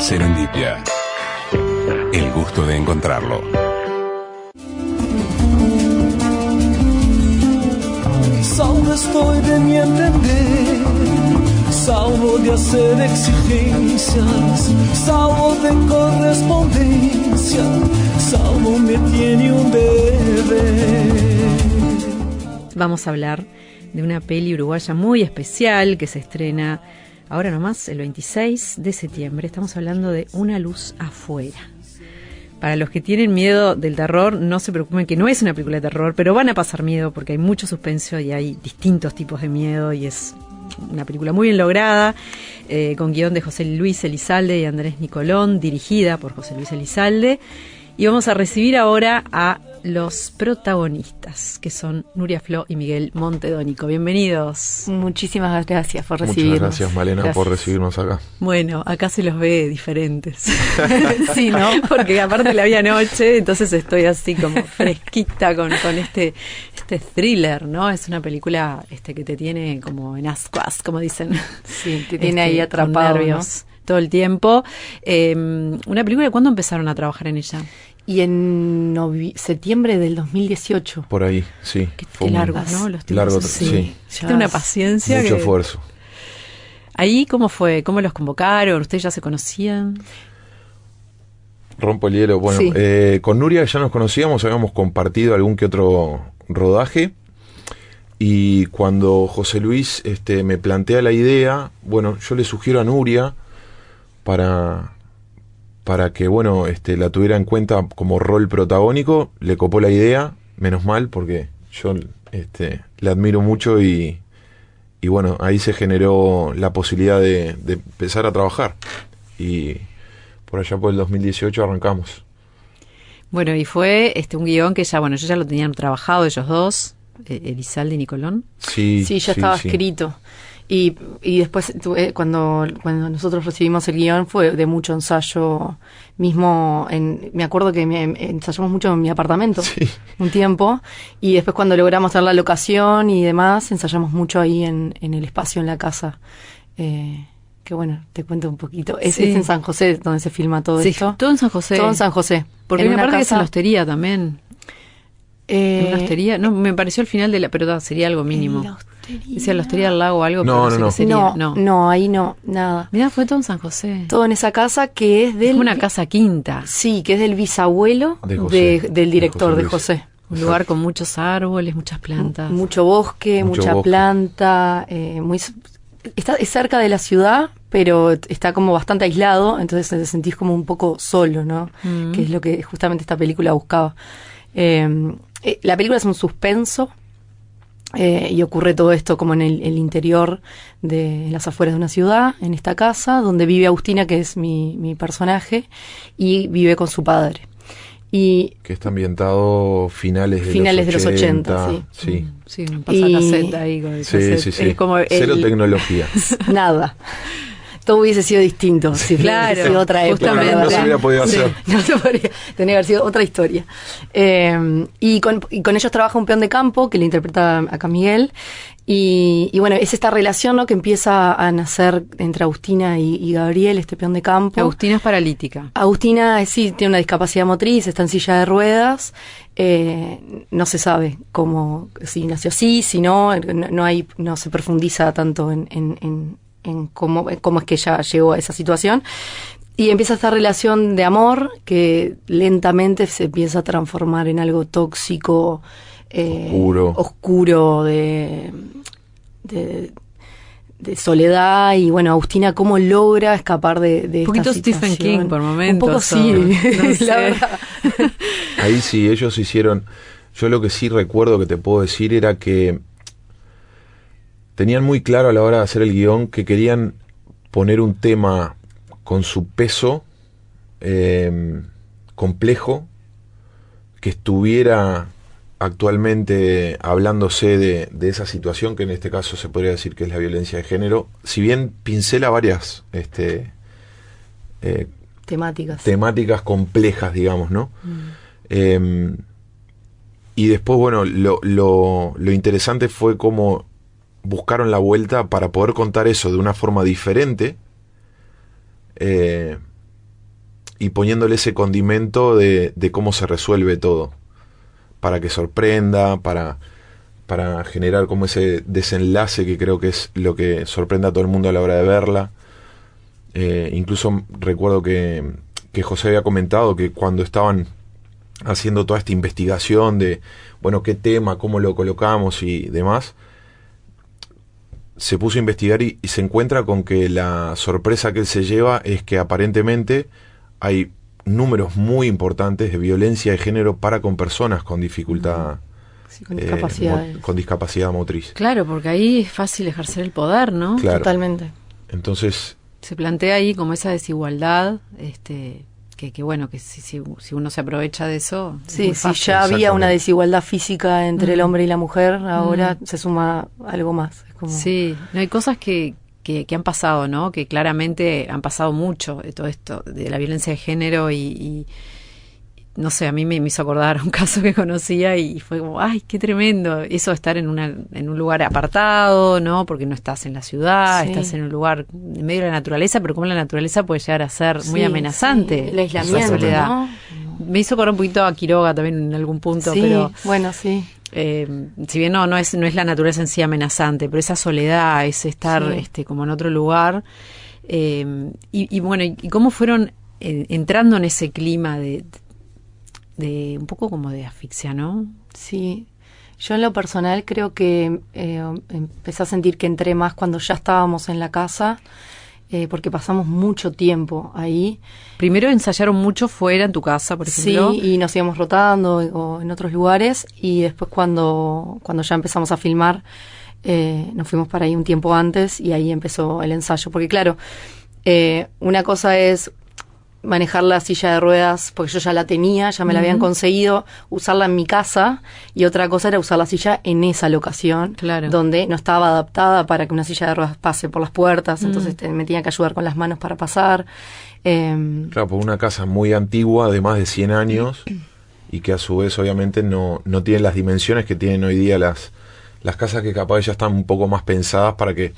Serendipia. El gusto de encontrarlo. Salvo estoy de mi entender, salvo de hacer exigencias, salvo de correspondencia, salvo me tiene un deber. Vamos a hablar de una peli uruguaya muy especial que se estrena ahora nomás, el 26 de septiembre. Estamos hablando de Una luz afuera. Para los que tienen miedo del terror, no se preocupen que no es una película de terror, pero van a pasar miedo porque hay mucho suspenso y hay distintos tipos de miedo y es una película muy bien lograda, con guión de José Luis Elizalde y Andrés Nicolón, dirigida por José Luis Elizalde. Y vamos a recibir ahora a los protagonistas, que son Nuria Flo y Miguel Montedónico. Bienvenidos. Muchísimas gracias por recibirnos. Muchas gracias, Malena, por recibirnos acá. Bueno, acá se los ve diferentes. Sí, ¿no? Porque aparte la vi anoche, entonces estoy así como fresquita con este thriller, ¿no? Es una película que te tiene como en ascuas, como dicen. Sí, te tiene ahí atrapado, nervios, ¿no? Todo el tiempo. Una película, ¿cuándo empezaron a trabajar en ella? Y en septiembre del 2018. Por ahí, sí. Qué largo, ¿no? Los tiempos. Largo, sí. Tiene una paciencia. Mucho esfuerzo. ¿Ahí cómo fue? ¿Cómo los convocaron? ¿Ustedes ya se conocían? Rompo el hielo. Bueno, sí. Con Nuria ya nos conocíamos, habíamos compartido algún que otro rodaje. Y cuando José Luis me plantea la idea, bueno, yo le sugiero a Nuria para que, bueno, la tuviera en cuenta como rol protagónico. Le copó la idea, menos mal, porque yo le admiro mucho y bueno, ahí se generó la posibilidad de empezar a trabajar. Y por allá por el 2018 arrancamos. Bueno, y fue un guión que ya, bueno, ellos ya lo tenían trabajado ellos dos, Elizalde y Nicolón. Sí, ya estaba escrito. Y después, cuando nosotros recibimos el guión, fue de mucho ensayo mismo. Me acuerdo que ensayamos mucho en mi apartamento un tiempo. Y después, cuando logramos hacer la locación y demás, ensayamos mucho ahí en el espacio, en la casa. Que bueno, te cuento un poquito. Es en San José donde se filma todo esto. Todo en San José. Todo en San José. Porque me parece que es en la hostería también. ¿En una hostería? No, me pareció al final pero sería algo mínimo. Decía la hostería del lago o algo. No, ahí no, nada. Mirá, fue todo en San José. Todo en esa casa que es Es una casa quinta. Sí, que es del bisabuelo del director, de José. Un lugar con muchos árboles, muchas plantas. Mucho bosque, mucha planta. Es cerca de la ciudad, pero está como bastante aislado, entonces te sentís como un poco solo, ¿no? Que es lo que justamente esta película buscaba. La película es un suspenso. Y ocurre todo esto como en el interior de las afueras de una ciudad, en esta casa, donde vive Agustina, que es mi personaje, y vive con su padre. Y que está ambientado finales de los 80. Sí. Sí, un pasacaseta ahí con el cassette. Sí. Es como cero tecnología. Nada. Todo hubiese sido distinto. Sí, claro. Sido otra época. No se hubiera podido hacer. No se podría. Tenía que haber sido otra historia. Y con ellos trabaja un peón de campo que le interpreta acá Miguel. Y bueno, es esta relación, ¿no?, que empieza a nacer entre Agustina y Gabriel, este peón de campo. Agustina es paralítica. Agustina sí tiene una discapacidad motriz, está en silla de ruedas. No se sabe si nació así, si no se profundiza tanto en cómo es que ella llegó a esa situación. Y empieza esta relación de amor que lentamente se empieza a transformar en algo tóxico, oscuro de soledad. Y bueno, Agustina cómo logra escapar de esta poquito situación. Stephen King por momentos. Un poco sí, no sé. La verdad. Ahí sí, ellos hicieron... Yo lo que sí recuerdo que te puedo decir era que tenían muy claro a la hora de hacer el guión que querían poner un tema con su peso complejo, que estuviera actualmente hablándose de esa situación, que en este caso se podría decir que es la violencia de género, si bien pincela varias temáticas complejas, digamos, ¿no? Y después, bueno, lo interesante fue cómo buscaron la vuelta para poder contar eso de una forma diferente, y poniéndole ese condimento de cómo se resuelve todo, para que sorprenda, para generar como ese desenlace que creo que es lo que sorprende a todo el mundo a la hora de verla. Incluso recuerdo que José había comentado que cuando estaban haciendo toda esta investigación de, bueno, qué tema, cómo lo colocamos y demás, se puso a investigar y se encuentra con que la sorpresa que él se lleva es que aparentemente hay números muy importantes de violencia de género con personas con dificultad, sí, con con discapacidad motriz. Claro, porque ahí es fácil ejercer el poder, ¿no? Claro. Totalmente. Entonces se plantea ahí como esa desigualdad, que bueno, que si uno se aprovecha de eso, sí, si ya había una desigualdad física entre el hombre y la mujer, ahora se suma algo más. Es como... Sí, no, hay cosas que han pasado, ¿no? Que claramente han pasado mucho de todo esto, de la violencia de género y no sé, a mí me hizo acordar un caso que conocía y fue como, ¡ay, qué tremendo! Eso de estar en un lugar apartado, ¿no? Porque no estás en la ciudad, estás en un lugar en medio de la naturaleza, pero como la naturaleza puede llegar a ser muy amenazante. Sí. El aislamiento, soledad, ¿no? Me hizo acordar un poquito a Quiroga también en algún punto, sí, pero... bueno, sí. Si bien no es la naturaleza en sí amenazante, pero esa soledad, ese estar como en otro lugar. Y bueno, ¿y cómo fueron entrando en ese clima de un poco como de asfixia, ¿no? Sí, yo en lo personal creo que empecé a sentir que entré más cuando ya estábamos en la casa, porque pasamos mucho tiempo ahí. Primero ensayaron mucho fuera en tu casa, por ejemplo. Sí, y nos íbamos rotando o en otros lugares, y después cuando ya empezamos a filmar, nos fuimos para ahí un tiempo antes y ahí empezó el ensayo, porque claro, una cosa es manejar la silla de ruedas, porque yo ya la tenía, ya me la habían conseguido, usarla en mi casa, y otra cosa era usar la silla en esa locación, claro, donde no estaba adaptada para que una silla de ruedas pase por las puertas, entonces me tenía que ayudar con las manos para pasar. Claro, por una casa muy antigua, de más de 100 años, y que a su vez obviamente no tiene las dimensiones que tienen hoy día las casas, que capaz ya están un poco más pensadas para que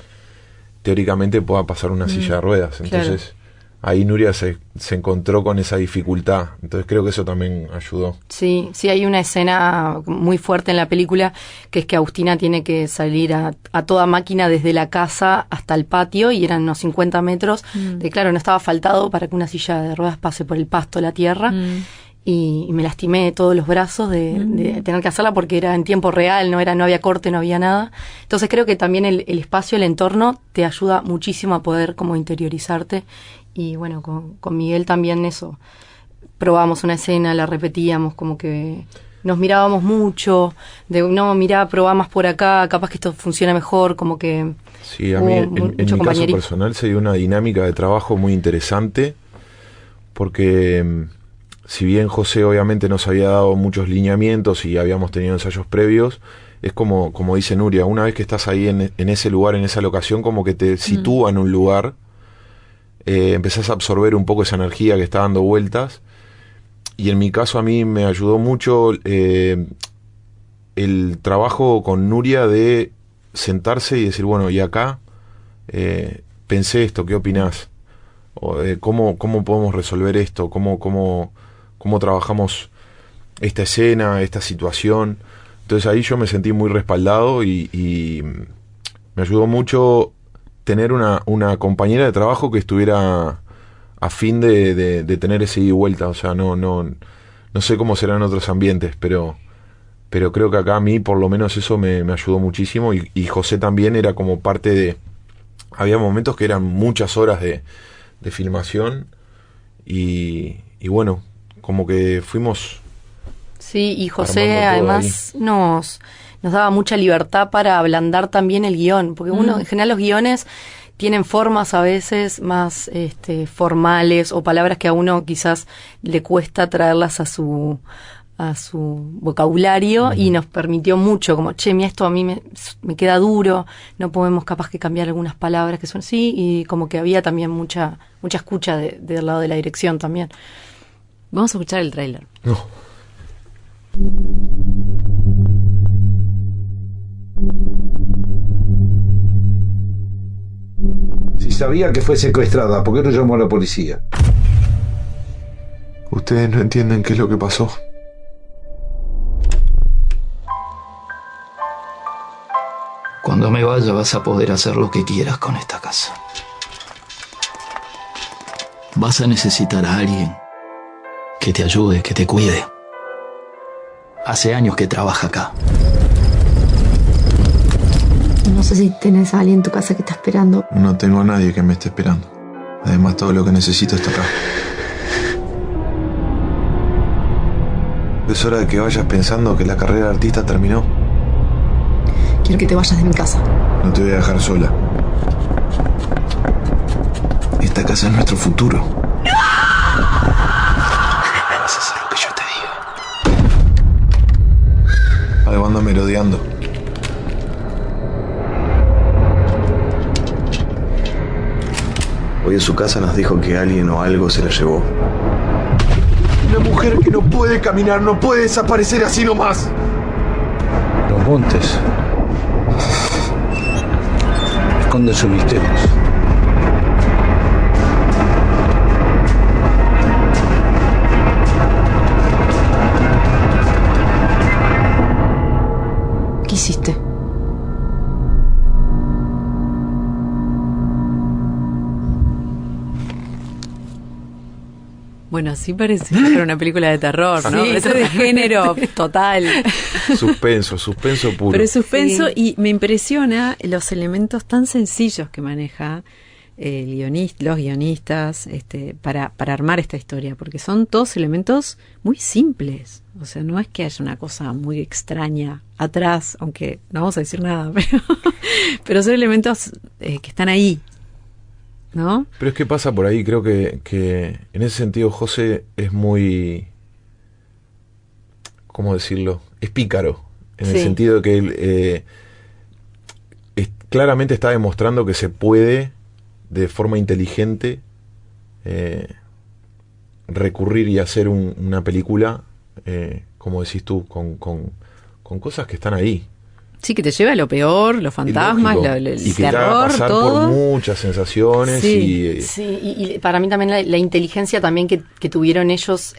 teóricamente pueda pasar una silla de ruedas. Entonces... Claro. Ahí Nuria se encontró con esa dificultad, entonces creo que eso también ayudó. Sí, hay una escena muy fuerte en la película, que es que Agustina tiene que salir a toda máquina desde la casa hasta el patio, y eran unos 50 metros, claro, no estaba asfaltado para que una silla de ruedas pase por el pasto, la tierra, y me lastimé todos los brazos de tener que hacerla, porque era en tiempo real, no había corte, no había nada. Entonces creo que también el espacio, el entorno, te ayuda muchísimo a poder como interiorizarte. Y bueno, con Miguel también eso. Probábamos una escena, la repetíamos, como que nos mirábamos mucho, probá más por acá, capaz que esto funciona mejor, como que... Sí, a mí en mi caso personal se dio una dinámica de trabajo muy interesante, porque si bien José obviamente nos había dado muchos lineamientos y habíamos tenido ensayos previos, es como dice Nuria, una vez que estás ahí en ese lugar, en esa locación, como que te sitúa en un lugar. Empezás a absorber un poco esa energía que está dando vueltas, y en mi caso a mí me ayudó mucho el trabajo con Nuria de sentarse y decir, bueno, y acá pensé esto, ¿qué opinás? O, ¿cómo podemos resolver esto? ¿Cómo trabajamos esta escena, esta situación? Entonces ahí yo me sentí muy respaldado y me ayudó mucho tener una compañera de trabajo que estuviera a fin de tener ese ida y vuelta. O sea, no sé cómo serán otros ambientes, pero creo que acá a mí por lo menos eso me ayudó muchísimo, y José también era como parte de... Había momentos que eran muchas horas de filmación, y bueno, como que fuimos... Sí, y José además nos daba mucha libertad para ablandar también el guión, porque uno, en general los guiones tienen formas a veces más formales, o palabras que a uno quizás le cuesta traerlas a su vocabulario, y nos permitió mucho, como, mira, esto a mí me queda duro, no podemos capaz que cambiar algunas palabras que son así, y como que había también mucha escucha del lado de la dirección también. Vamos a escuchar el tráiler. No. Si sabía que fue secuestrada, ¿por qué no llamó a la policía? Ustedes no entienden qué es lo que pasó. Cuando me vaya vas a poder hacer lo que quieras con esta casa. Vas a necesitar a alguien que te ayude, que te cuide. Hace años que trabaja acá. No sé si tenés a alguien en tu casa que está esperando. No tengo a nadie que me esté esperando. Además, todo lo que necesito está acá. Es hora de que vayas pensando que la carrera de artista terminó. Quiero que te vayas de mi casa. No te voy a dejar sola. Esta casa es nuestro futuro. ¡No! Vas a hacer lo que yo te diga. Algo anda merodeando. Hoy en su casa nos dijo que alguien o algo se la llevó. Una mujer que no puede caminar, no puede desaparecer así nomás. Los montes esconden sus misterios. ¿Qué hiciste? Bueno, así parece que era una película de terror, ¿no? Sí, Es de género total. Suspenso puro. Pero es suspenso, sí. Y me impresiona los elementos tan sencillos que maneja los guionistas para armar esta historia, porque son todos elementos muy simples. O sea, no es que haya una cosa muy extraña atrás, aunque no vamos a decir nada, pero son elementos que están ahí, ¿no? Pero es que pasa por ahí, creo que en ese sentido José es muy, ¿cómo decirlo? Es pícaro, en el sentido de que él claramente está demostrando que se puede, de forma inteligente, recurrir y hacer una película, como decís tú, con cosas que están ahí. Sí, que te lleva a lo peor, los fantasmas, el y que terror, te haga pasar todo. Por muchas sensaciones. Sí, y para mí también la inteligencia también que tuvieron ellos,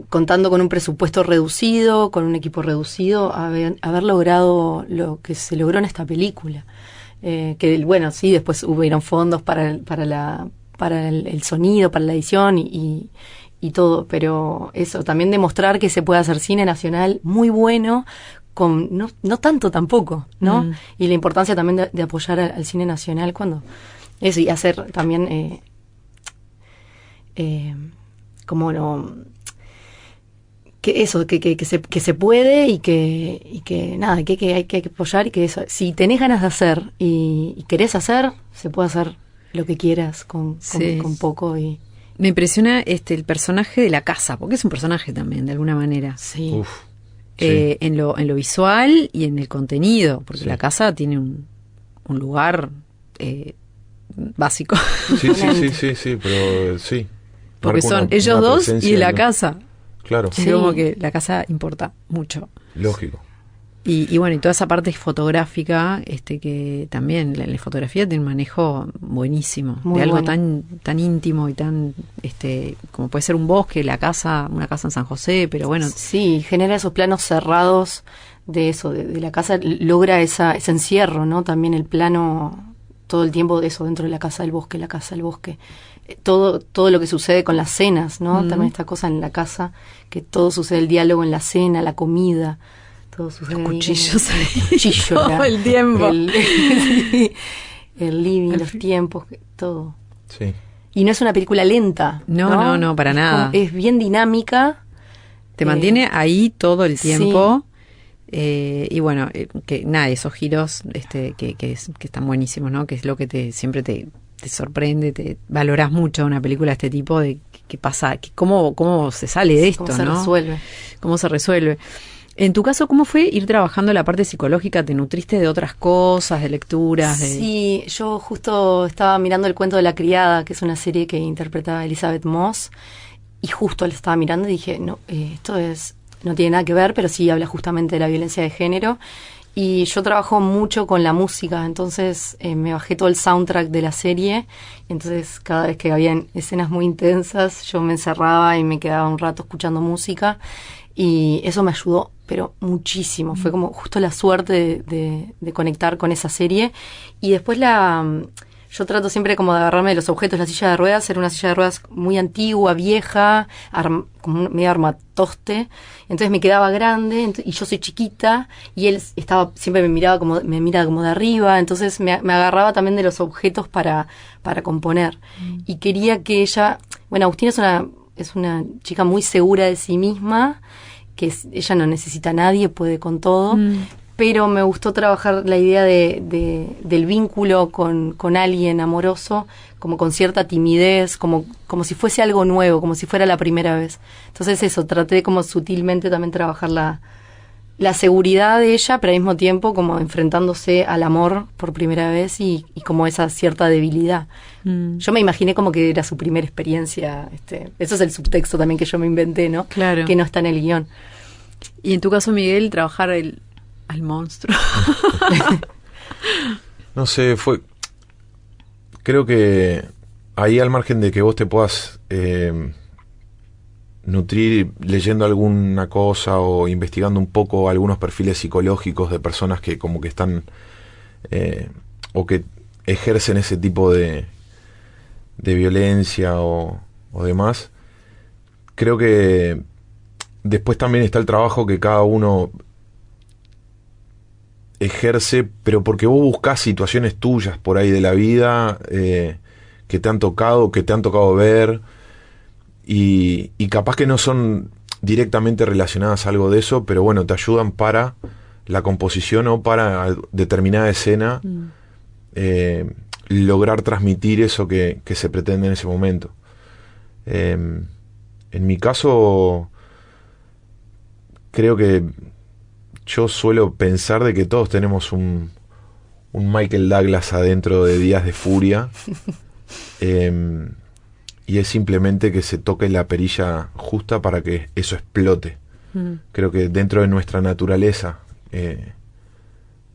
contando con un presupuesto reducido, con un equipo reducido, haber logrado lo que se logró en esta película. Que bueno, sí, después hubieron fondos para el sonido, para la edición y todo, pero eso, también demostrar que se puede hacer cine nacional muy bueno, con no tanto tampoco, ¿no? Y la importancia también de apoyar al cine nacional cuando eso, y hacer también como no que eso, que se puede y que nada, que hay que apoyar, y que eso, si tenés ganas de hacer y querés hacer, se puede hacer lo que quieras con poco. Y me impresiona el personaje de la casa, porque es un personaje también, de alguna manera. Sí. Uf, sí. En lo visual y en el contenido, porque la casa tiene un lugar básico. Sí, pero sí. Porque son ellos dos y la casa. Claro. Sí. Como que la casa importa mucho. Lógico. Y bueno, y toda esa parte fotográfica, que también la fotografía tiene un manejo buenísimo, muy de algo bueno. tan íntimo y tan como puede ser un bosque, una casa en San José, pero bueno. Sí, genera esos planos cerrados de eso, de la casa, logra ese encierro, ¿no? También el plano todo el tiempo de eso, dentro de la casa del bosque, todo lo que sucede con las cenas, ¿no? También esta cosa en la casa, que todo sucede, el diálogo en la cena, la comida, todo sucede. Los cuchillos ahí, cuchillo, todo el tiempo. El living, los tiempos, todo. Sí. Y no es una película lenta. No, para nada. Es bien dinámica. Te mantiene ahí todo el tiempo. Sí. Y bueno, que nada, esos giros que están buenísimos, ¿no? Que es lo que siempre te sorprende, te valorás mucho una película de este tipo, de qué pasa, cómo se sale de esto, ¿no? Cómo se resuelve. En tu caso, ¿cómo fue ir trabajando la parte psicológica? ¿Te nutriste de otras cosas, de lecturas? Sí, yo justo estaba mirando El cuento de la criada, que es una serie que interpreta Elizabeth Moss, y justo la estaba mirando y dije, no, esto no tiene nada que ver, pero sí habla justamente de la violencia de género, Y yo trabajo mucho con la música, entonces me bajé todo el soundtrack de la serie. Entonces cada vez que habían escenas muy intensas, yo me encerraba y me quedaba un rato escuchando música. Y eso me ayudó, pero muchísimo. Fue como justo la suerte de conectar con esa serie. Y después yo trato siempre como de agarrarme de los objetos. La silla de ruedas era una silla de ruedas muy antigua, vieja, como medio armatoste. Entonces me quedaba grande y yo soy chiquita y él siempre me mira como de arriba. Entonces me agarraba también de los objetos para componer. Y quería que ella... Bueno, Agustina es una chica muy segura de sí misma, que ella no necesita a nadie, puede con todo. Pero me gustó trabajar la idea del vínculo con alguien amoroso, como con cierta timidez, como si fuese algo nuevo, como si fuera la primera vez. Entonces eso, traté como sutilmente también trabajar la seguridad de ella, pero al mismo tiempo como enfrentándose al amor por primera vez y como esa cierta debilidad. Yo me imaginé como que era su primera experiencia. Eso es el subtexto también que yo me inventé, ¿no? Claro. Que no está en el guión. Y en tu caso, Miguel, trabajar al monstruo. No sé, creo que ahí, al margen de que vos te puedas nutrir leyendo alguna cosa o investigando un poco algunos perfiles psicológicos de personas que como que están o que ejercen ese tipo de violencia o demás, creo que después también está el trabajo que cada uno ejerce, pero porque vos buscás situaciones tuyas por ahí de la vida que te han tocado ver y capaz que no son directamente relacionadas a algo de eso, pero bueno, te ayudan para la composición o para determinada escena lograr transmitir eso que se pretende en ese momento. En mi caso, creo que yo suelo pensar de que todos tenemos un Michael Douglas adentro de Días de Furia. Y es simplemente que se toque la perilla justa para que eso explote. Creo que dentro de nuestra naturaleza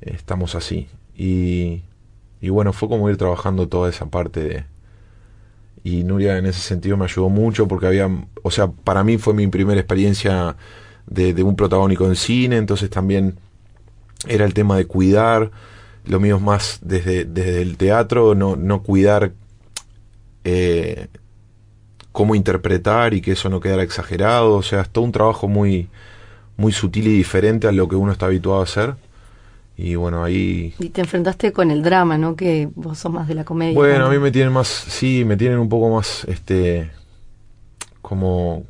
estamos así. Y bueno, fue como ir trabajando toda esa parte y Nuria en ese sentido me ayudó mucho porque para mí fue mi primera experiencia de un protagónico en cine, entonces también era el tema de cuidar, lo mío es más desde el teatro, no cuidar cómo interpretar y que eso no quedara exagerado, o sea, es todo un trabajo muy, muy sutil y diferente a lo que uno está habituado a hacer. Y bueno, ahí... Y te enfrentaste con el drama, ¿no? Que vos sos más de la comedia. Bueno, ¿no? a mí me tienen un poco más, como...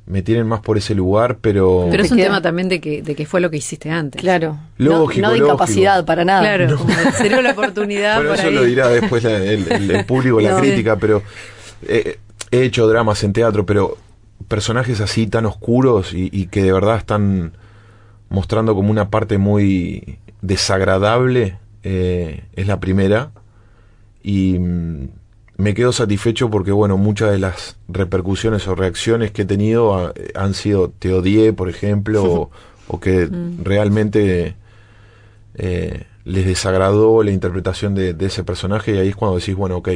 Me tienen más por ese lugar, pero... Pero es un tema también de que fue lo que hiciste antes. Claro. Lógico, no de incapacidad para nada. Claro, no. como sería la oportunidad bueno, por eso ahí. lo dirá después el público, la crítica, pero he hecho dramas en teatro, pero personajes así tan oscuros y que de verdad están mostrando como una parte muy desagradable, es la primera. Y me quedo satisfecho porque, bueno, muchas de las repercusiones o reacciones que he tenido han sido te odié, por ejemplo, o que realmente les desagradó la interpretación de ese personaje, y ahí es cuando decís, bueno, ok,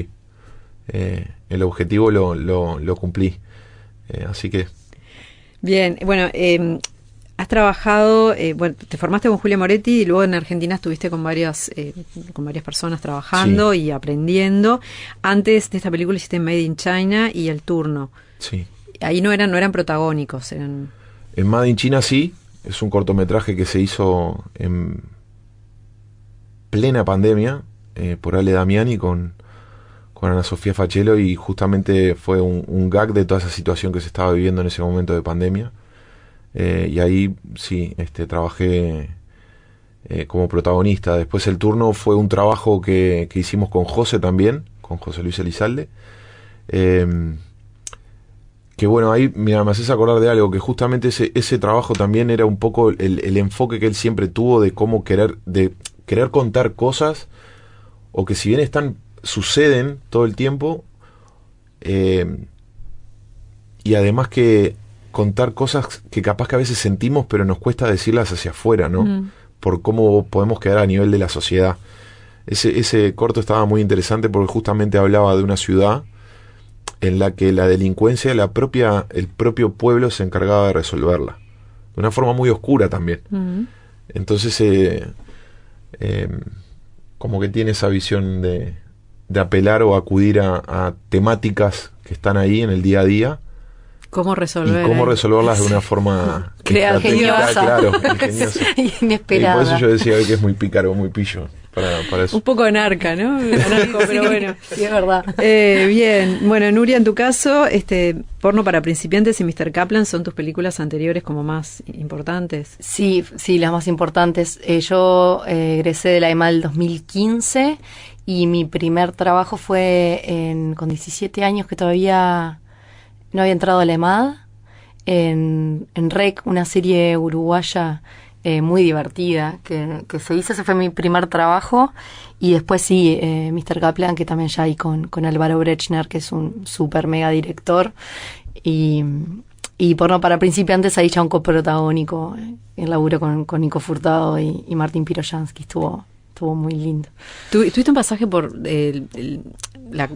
el objetivo lo cumplí. Así que... Bien, bueno, has trabajado, te formaste con Julia Moretti y luego en Argentina estuviste con varias personas trabajando y aprendiendo. Antes de esta película hiciste Made in China y El Turno. Sí. Ahí no eran protagónicos. En Made in China sí, es un cortometraje que se hizo en plena pandemia por Ale Damiani con Ana Sofía Fachello, y justamente fue un gag de toda esa situación que se estaba viviendo en ese momento de pandemia. Y ahí sí, trabajé como protagonista. Después El Turno fue un trabajo que hicimos con José también, con José Luis Elizalde. Que bueno, ahí mira, me haces acordar de algo, que justamente ese trabajo también era un poco el enfoque que él siempre tuvo de cómo querer contar cosas, o que si bien suceden todo el tiempo, y además que contar cosas que capaz que a veces sentimos, pero nos cuesta decirlas hacia afuera, ¿no? Por cómo podemos quedar a nivel de la sociedad. Ese corto estaba muy interesante porque justamente hablaba de una ciudad en la que la delincuencia, el propio pueblo se encargaba de resolverla. De una forma muy oscura también. Entonces, como que tiene esa visión de apelar o acudir a temáticas que están ahí en el día a día. ¿Cómo resolver? Y cómo resolverlas de una forma creativa, claro, ingeniosa. Inesperada. Y por eso yo decía que es muy pícaro, muy pillo. Para eso. Un poco anarca, ¿no? Anarco, pero bueno. Sí, es verdad. Bien, bueno, Nuria, en tu caso, Porno para principiantes y Mr. Kaplan son tus películas anteriores como más importantes. Sí, las más importantes. Yo egresé de la EMAD 2015 y mi primer trabajo fue con 17 años, que todavía no había entrado a la EMAD, en REC, una serie uruguaya muy divertida que se hizo. Ese fue mi primer trabajo. Y después sí, Mr. Kaplan, que también ya hay con Álvaro Brechner, que es un súper mega director. Y Porno para principiantes, ahí ya un coprotagónico, el laburo con Nico Furtado y Martín Piroyansky. Estuvo muy lindo. ¿Tuviste un pasaje por la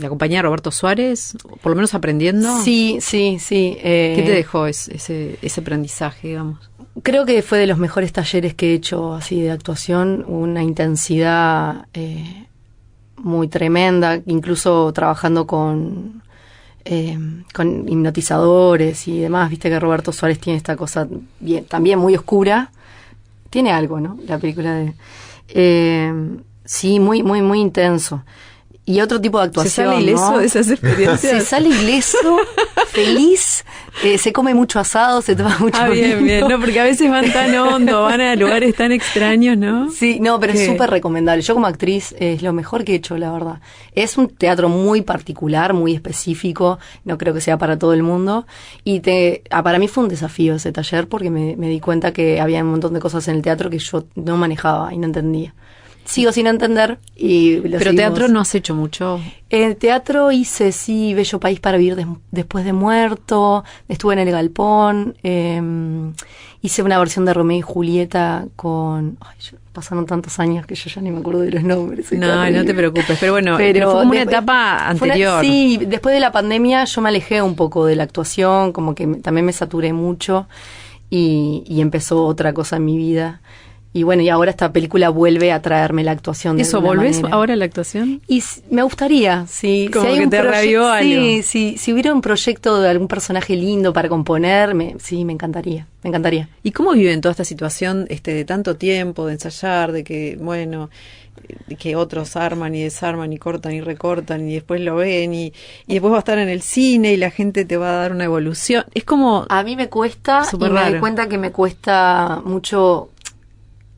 compañía de Roberto Suárez? ¿Por lo menos aprendiendo? Sí. ¿Qué te dejó ese aprendizaje, digamos? Creo que fue de los mejores talleres que he hecho así de actuación, una intensidad muy tremenda, incluso trabajando con hipnotizadores y demás. Viste que Roberto Suárez tiene esta cosa también muy oscura, tiene algo, ¿no? La película sí, muy, muy, muy intenso. Y otro tipo de actuación, ¿se sale ileso, ¿no? de esas experiencias? Se sale ileso, feliz, se come mucho asado, se toma mucho vino. Bien, no, porque a veces van tan hondo, van a lugares tan extraños, ¿no? Sí, no, pero es súper recomendable. Yo como actriz es lo mejor que he hecho, la verdad. Es un teatro muy particular, muy específico, no creo que sea para todo el mundo. Y para mí fue un desafío ese taller porque me di cuenta que había un montón de cosas en el teatro que yo no manejaba y no entendía. Sigo sin entender. Pero teatro no has hecho mucho. En teatro hice, sí, Bello País para vivir después de muerto. Estuve en El Galpón. Hice una versión de Romeo y Julieta pasaron tantos años que yo ya ni me acuerdo de los nombres. No te preocupes. Pero bueno, pero fue una etapa anterior. Sí, después de la pandemia yo me alejé un poco de la actuación, como que también me saturé mucho y empezó otra cosa en mi vida. Y bueno, y ahora esta película vuelve a traerme la actuación. ¿Eso volvés ahora a la actuación? Y me gustaría, sí. Como si hay que te reavivó algo. Sí, si hubiera un proyecto de algún personaje lindo para componer, me encantaría. ¿Y cómo viven toda esta situación de tanto tiempo, de ensayar, de que, bueno, de que otros arman y desarman y cortan y recortan y después lo ven y después va a estar en el cine y la gente te va a dar una evolución? Es como... A mí me cuesta, y me doy cuenta que me cuesta mucho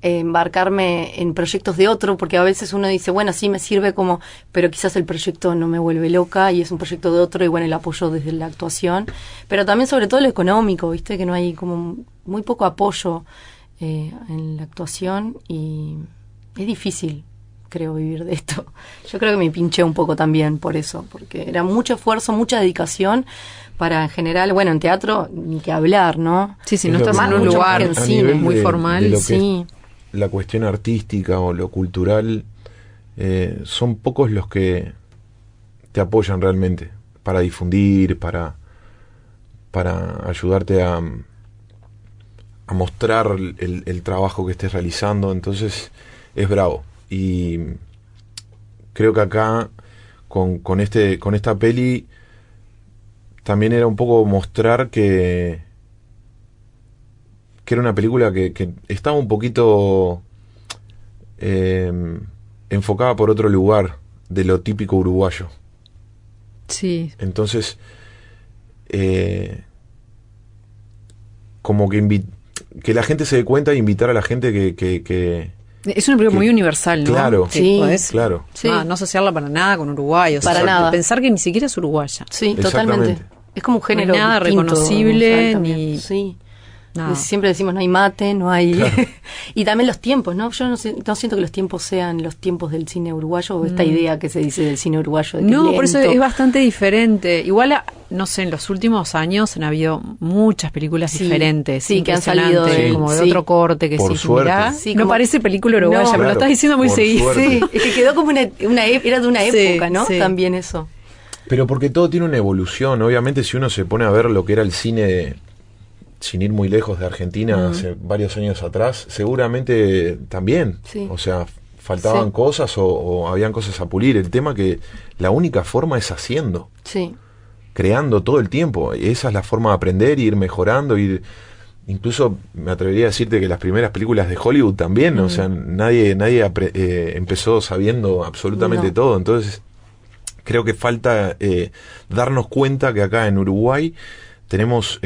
embarcarme en proyectos de otro, porque a veces uno dice, bueno, sí me sirve como, pero quizás el proyecto no me vuelve loca y es un proyecto de otro y bueno, el apoyo desde la actuación, pero también sobre todo lo económico, viste que no hay como muy poco apoyo en la actuación y es difícil, creo, vivir de esto. Yo creo que me pinché un poco también por eso, porque era mucho esfuerzo, mucha dedicación para, en general, bueno, en teatro ni que hablar, ¿no? Sí, si no estás en un lugar en cine muy formal, sí. La cuestión artística o lo cultural, son pocos los que te apoyan realmente para difundir, para ayudarte a mostrar el trabajo que estés realizando. Entonces es bravo, y creo que acá con esta peli también era un poco mostrar que era una película que estaba un poquito enfocada por otro lugar de lo típico uruguayo. Sí. Entonces, como que la gente se dé cuenta e invitar a la gente que es una película muy universal, ¿no? Claro, sí, claro. Sí. No asociarla para nada con uruguayos. Para nada. Pensar que ni siquiera es uruguaya. Sí, totalmente. Es como un género no hay nada distinto, reconocible, ni... Sí. No. Siempre decimos no hay mate, no hay... Claro. Y también los tiempos, ¿no? Yo no siento que los tiempos sean los tiempos del cine uruguayo o esta idea que se dice del cine uruguayo. De que no, es por eso lento. es bastante diferente. Igual no sé, en los últimos años han habido muchas películas diferentes. Sí, que han salido como de otro corte, que por sí, suerte. mirá, Sí, no como, parece película uruguaya, no, pero claro, lo estás diciendo muy por seguido. suerte. Sí, es que quedó como era de una época, ¿no? Sí. También eso. Pero porque todo tiene una evolución. Obviamente, si uno se pone a ver lo que era el cine, sin ir muy lejos de Argentina, hace varios años atrás, seguramente también. Sí. O sea, faltaban cosas o habían cosas a pulir. El tema que la única forma es haciendo, Sí. creando todo el tiempo. Y esa es la forma de aprender, ir mejorando, incluso me atrevería a decirte que las primeras películas de Hollywood también, o sea, nadie empezó sabiendo absolutamente todo. Entonces, creo que falta darnos cuenta que acá en Uruguay tenemos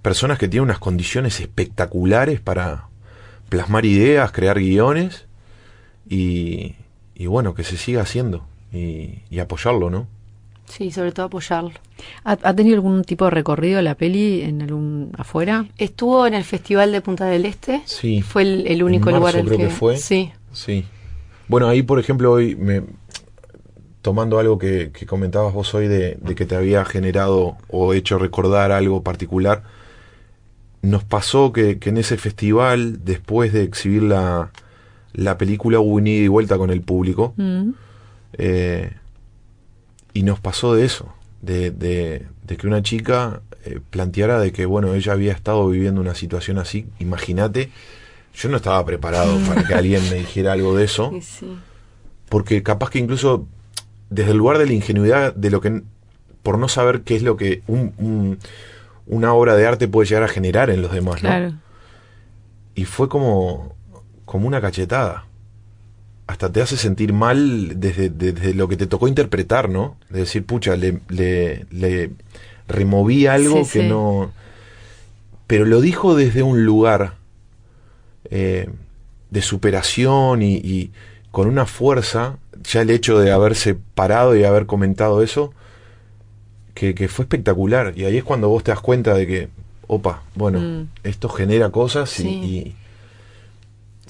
personas que tienen unas condiciones espectaculares para plasmar ideas, crear guiones y bueno, que se siga haciendo y apoyarlo, ¿no? Sí, sobre todo apoyarlo. ¿Ha tenido algún tipo de recorrido la peli en algún afuera? Estuvo en el Festival de Punta del Este. Sí. Fue el único En lugar marzo al creo que fue. Sí. Sí. Bueno, ahí por ejemplo hoy tomando algo que comentabas vos hoy de que te había generado o hecho recordar algo particular, nos pasó que en ese festival, después de exhibir la película, hubo un ida y vuelta con el público, y nos pasó de eso, de que una chica planteara de que, bueno, ella había estado viviendo una situación así. Imagínate, yo no estaba preparado para que alguien me dijera algo de eso, Sí. porque capaz que incluso desde el lugar de la ingenuidad, de lo que, por no saber qué es lo que una obra de arte puede llegar a generar en los demás, ¿no? Claro. Y fue como una cachetada. Hasta te hace sentir mal desde lo que te tocó interpretar, ¿no? De decir, pucha, le removí algo que no... Pero lo dijo desde un lugar de superación y con una fuerza. Ya el hecho de haberse parado y haber comentado eso, que fue espectacular. Y ahí es cuando vos te das cuenta de que, opa, bueno, esto genera cosas y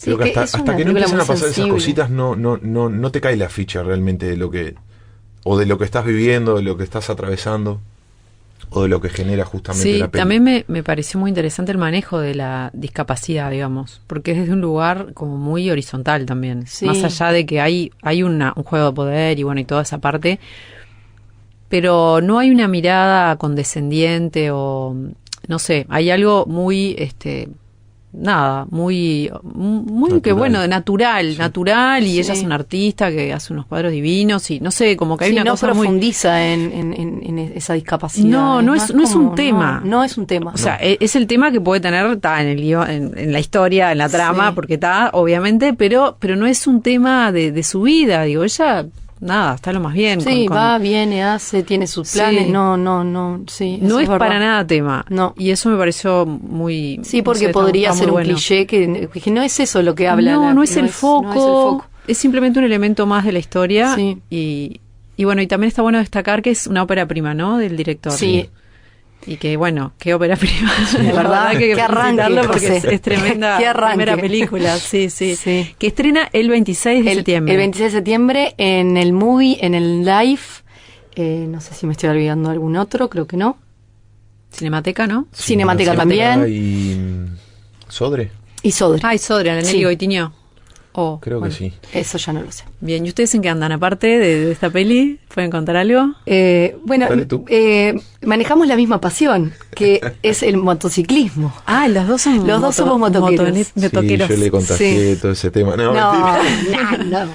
creo que hasta que no empiezan a pasar esas cositas no te cae la ficha realmente de lo que estás viviendo, de lo que estás atravesando o de lo que genera justamente la peli. También me pareció muy interesante el manejo de la discapacidad, digamos, porque es desde un lugar como muy horizontal también, más allá de que hay un juego de poder y bueno, y toda esa parte, pero no hay una mirada condescendiente o no sé, hay algo muy muy natural. Que bueno, natural, y ella es una artista que hace unos cuadros divinos y no sé, como que hay una cosa profundiza en esa discapacidad. No es un tema. No es un tema. O sea, es el tema que puede tener en el guión, en la historia, en la trama, porque está, obviamente, pero no es un tema de su vida, digo, ella nada, está lo más bien. Sí, va, viene, hace, tiene sus planes, sí. No es para nada tema. No. Y eso me pareció muy... Sí, porque podría ser un cliché que no es eso lo que habla. No es el foco. Es simplemente un elemento más de la historia. Sí. Y bueno, y también está bueno destacar que es una ópera prima, ¿no? Del director. Sí. Y que bueno, qué ópera prima. La verdad que arranque, porque es tremenda primera película. Sí. Que estrena el 26 de septiembre. El 26 de septiembre en el Movie, en el Live. No sé si me estoy olvidando algún otro, creo que no. Cinemateca, ¿no? Cinemateca también. Y Sodre. Y Sodre. Y Sodre, Nelly Goitiño. Creo que sí. Eso ya no lo sé. Bien, ¿y ustedes en qué andan? Aparte de esta peli, ¿pueden contar algo? Bueno, manejamos la misma pasión, que es el motociclismo. Los dos somos motoqueros. Sí, yo le contagié todo ese tema. No.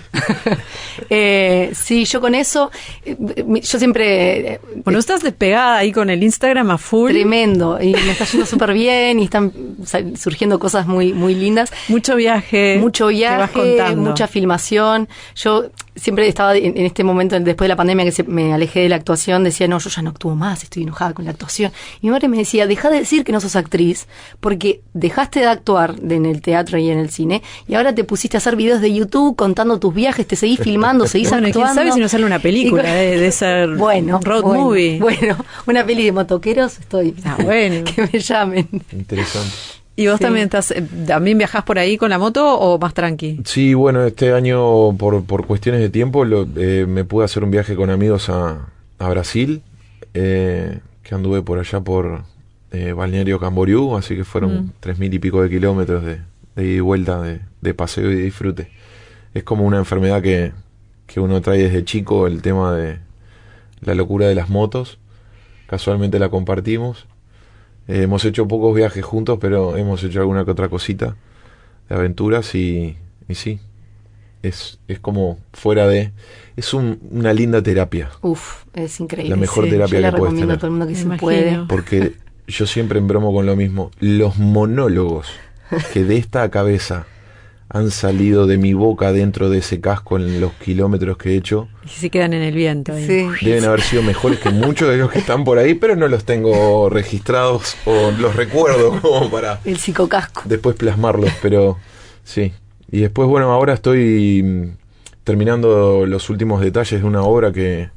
Sí, yo con eso, yo siempre... Bueno, estás despegada ahí con el Instagram a full. Tremendo, y me está yendo súper bien, y están surgiendo cosas muy, muy lindas. Mucho viaje, mucha filmación. Yo siempre estaba en este momento, después de la pandemia, que me alejé de la actuación, decía, no, yo ya no actúo más, estoy enojada con la actuación. Y mi madre me decía, deja de decir que no sos actriz, porque dejaste de actuar en el teatro y en el cine, y ahora te pusiste a hacer videos de YouTube contando tus viajes, te seguís filmando, seguís actuando. ¿Quién sabe si no sale una película de ser road movie? Bueno, una peli de motoqueros, estoy... bueno. Que me llamen. Interesante. ¿Y vos también viajás por ahí con la moto o más tranqui? Sí, bueno, este año por cuestiones de tiempo me pude hacer un viaje con amigos a Brasil. que anduve por allá por Balneario Camboriú, así que fueron 3.000 y pico de kilómetros de ida y vuelta, de paseo y de disfrute. Es como una enfermedad que uno trae desde chico, el tema de la locura de las motos. Casualmente la compartimos. Hemos hecho pocos viajes juntos, pero hemos hecho alguna que otra cosita de aventuras y sí, es como fuera de... Es una linda terapia. Uf, es increíble. La mejor terapia que puedes tener. Yo la recomiendo a todo el mundo que se puede. Porque yo siempre embromo con lo mismo. Los monólogos que de esta cabeza han salido de mi boca dentro de ese casco en los kilómetros que he hecho. Y se quedan en el viento. Sí. Deben haber sido mejores que muchos de los que están por ahí, pero no los tengo registrados o los recuerdo como para... El psicocasco. Después plasmarlos, pero sí. Y después, bueno, ahora estoy terminando los últimos detalles de una obra que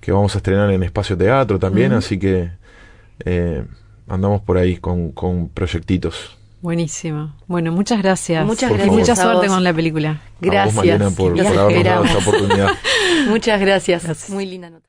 vamos a estrenar en Espacio Teatro también, así que andamos por ahí con proyectitos. Buenísimo. Bueno, muchas gracias. Muchas gracias. Y mucha suerte con la película. Gracias. A vos, Malena, por habernos dado esta oportunidad. Muchas gracias. Muy linda nota.